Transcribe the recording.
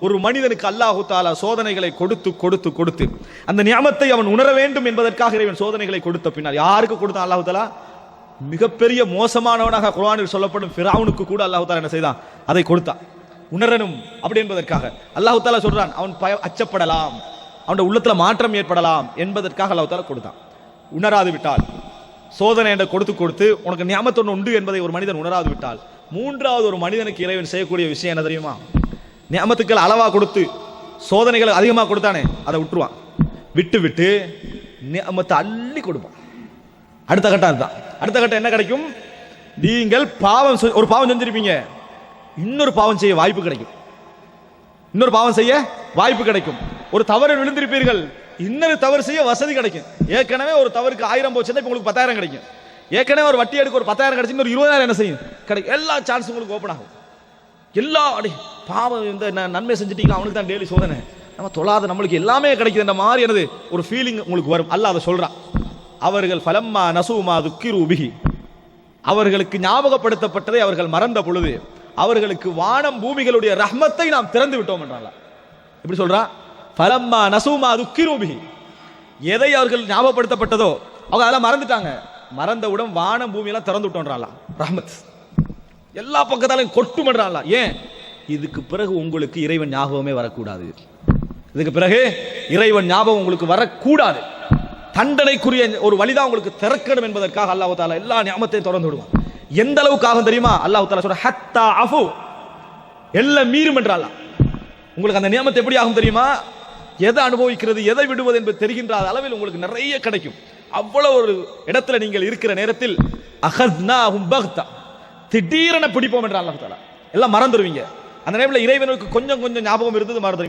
ஒரு மனிதனுக்கு அல்லாஹு தஆலா சோதனைகளை கொடுத்து கொடுத்து கொடுத்து அந்த நியமத்தை அவன் உணர வேண்டும் என்பதற்காக இறைவன் சோதனைகளை கொடுத்த பின்னால் யாருக்கு கொடுத்தான் அல்லாஹு தஆலா? மிகப்பெரிய மோசமானவனாக குர்ஆனில் சொல்லப்படும் ஃபிரௌனுக்கு கூட அல்லாஹு தஆலா என்ன செய்தான்? அதை கொடுத்தான். உணரணும் அப்படி என்பதற்காக அல்லாஹு தஆலா சொல்றான், அவன் அச்சப்படலாம், அவனுடைய உள்ளத்துல மாற்றம் ஏற்படலாம் என்பதற்காக அல்லாஹு தஆலா கொடுத்தான். உணராது விட்டால் சோதனை என்ற கொடுத்து கொடுத்து உனக்கு நியமத் ஒன்று உண்டு என்பதை ஒரு மனிதன் உணராது விட்டால் மூன்றாவது ஒரு மனிதனுக்கு இறைவன் செய்யக்கூடிய விஷயம் என்ன தெரியுமா? நியமத்துக்கள் அளவா கொடுத்து சோதனைகள் அதிகமாக கொடுத்தானே அதை விட்டுருவான். விட்டு விட்டு நியமத்தை அள்ளி கொடுப்பான். அடுத்த கட்டம் அதுதான். அடுத்த கட்டம் என்ன கிடைக்கும்? நீங்கள் ஒரு பாவம் செஞ்சிருப்பீங்க, இன்னொரு பாவம் செய்ய வாய்ப்பு கிடைக்கும். இன்னொரு பாவம் செய்ய வாய்ப்பு கிடைக்கும். ஒரு தவறு விழுந்திருப்பீர்கள், இன்னொரு தவறு செய்ய வசதி கிடைக்கும். ஏற்கனவே ஒரு தவறுக்கு 1000 போச்சுன்னா இப்போ உங்களுக்கு 10,000 கிடைக்கும். ஏற்கனவே ஒரு வட்டி எடுக்க ஒரு 10,000 கிடைச்சு ஒரு 20,000 என்ன செய்யும்? கிடைக்கும். எல்லா சான்ஸ் உங்களுக்கு ஓப்பன் ஆகும். எல்லா பாவம் இந்த நன்மை செஞ்சுட்டீங்க, அவனுக்கு தான் டெய்லி சோதனை, நம்ம தொழாத நம்மளுக்கு எல்லாமே கிடைக்குது என்ற மாதிரி என்னது ஒரு ஃபீலிங் உங்களுக்கு வரும். அல்லாஹ் அதை சொல்றான். அவர்கள் ஃபலம்மா நசூமா துக்கிரு பிஹி, அவர்களுக்கு ஞாபகப்படுத்தப்பட்டதை அவர்கள் மறந்த பொழுது அவர்களுக்கு வானம் பூமிகளுடைய ரஹ்மத்தை நாம் திறந்து விட்டோம் என்றான். எப்படி சொல்றான்? ஃபலம்மா நசூமா துக்கிரு பிஹி, எதை அவர்கள் ஞாபகப்படுத்தப்பட்டதோ அவங்க அதெல்லாம் மறந்துட்டாங்க. மறந்தவுடன் வானம் பூமியெல்லாம் திறந்து விட்டோன்றான். ரஹ்மத் எல்லா பக்கத்தாலையும் கொட்டும் என்றான். ஏன்? இதுக்கு பிறகு உங்களுக்கு இறைவன் ஞாபகமே வரக்கூடாது. இதுக்கு பிறகு இறைவன் ஞாபகம் உங்களுக்கு வரக்கூடாது. தண்டனைக்குரிய ஒரு வழிதான் உங்களுக்கு திறக்கணும் என்பதற்காக அல்லாஹ் தஆலா எல்லா நியமத்தையும் திறந்து விடுவான். எந்த அளவுக்கு ஆகும் தெரியுமா? அல்லாஹ் தஆலா சொல்ற ஹத்தா அஃபு, எல்லாம் மீறும் என்றால் உங்களுக்கு அந்த நியமத்தை எப்படி ஆகும் தெரியுமா? எதை அனுபவிக்கிறது எதை விடுவது என்பது தெரிகின்ற அளவில் உங்களுக்கு நிறைய கிடைக்கும். அவ்வளவு ஒரு இடத்துல நீங்கள் இருக்கிற நேரத்தில் அஹத்னாஹும் பக்தா, திடீரென பிடிப்போம் என்றால் அல்லாஹ் தஆலா எல்லாம் மறந்துடுவீங்க. அந்த நேரத்தில் இறைவனுக்கு கொஞ்சம் கொஞ்சம் ஞாபகம் இருந்தது மறந்துடுவீங்க.